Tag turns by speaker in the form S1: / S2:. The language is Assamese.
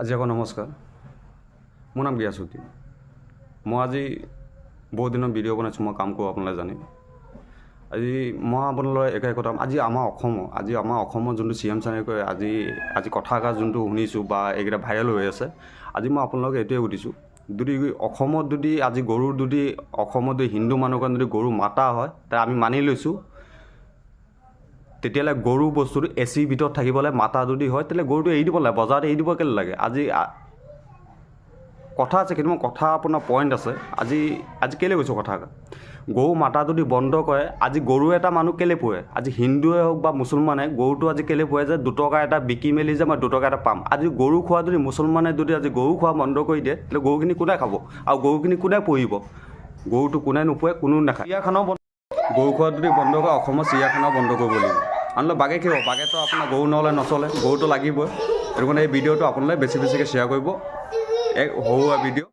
S1: আজি আকৌ নমস্কাৰ। মোৰ নাম গিয়াছুদ্দিন। মই আজি বহুত দিনৰ ভিডিঅ' বনাইছোঁ, মই কাম কৰোঁ আপোনালোকে জানে। আজি মই আপোনালোকৰ একে কথা, আজি আমাৰ অসমৰ যোনটো CM ছাৰে কয়, আজি কথা এষাৰ যোনটো শুনিছোঁ বা এইকেইটা ভাইৰেল হৈ আছে, আজি মই আপোনালোকে এইটোৱে সুধিছোঁ, যদি অসমত যদি হিন্দু মানুহখন যদি গৰু মাতা হয়, তে আমি মানি লৈছোঁ, তেতিয়াহ'লে গৰু বস্তুটো এচিৰ ভিতৰত থাকিবলৈ মাতা যদি হয়, তেতিয়াহ'লে গৰুটো এৰি দিব লাগে, বজাৰত এৰি দিব কেলৈ লাগে? আজি কথা আছে, কিন্তু কথা আপোনাৰ পইণ্ট আছে। আজি কেলৈ কৈছোঁ কথা গৰু মাতা যদি বন্ধ কৰে, আজি গৰু এটা মানুহ কেলৈ পোহে? আজি হিন্দুৱে হওক বা মুছলমানে গৰুটো আজি কেলৈ পোহে যে 2 টকা এটা বিকি মেলি যে মই 2 টকা এটা পাম। আজি গৰু খোৱা যদি মুছলমানে যদি আজি গৰু খোৱা বন্ধ কৰি দিয়ে, তেতিয়াহ'লে গৰুখিনি কোনে খাব আৰু গৰুখিনি কোনে পুহিব? গৰুটো কোনে নোপোহে, কোনো নাখায়। চিৰিয়াখানাও গৰু খোৱা যদি বন্ধ কৰে, অসমৰ চিৰিয়াখানাও বন্ধ কৰিব লাগিব। আনহাতে বাঘে কি হ'ব? বাঘেতো আপোনাৰ গৰু নহ'লে নচলে, গৰুটো লাগিবই। সেইটো কাৰণে এই ভিডিঅ'টো আপোনালোকে বেছিকৈ শ্বেয়াৰ কৰিব। এক সৰুৱা ভিডিঅ'।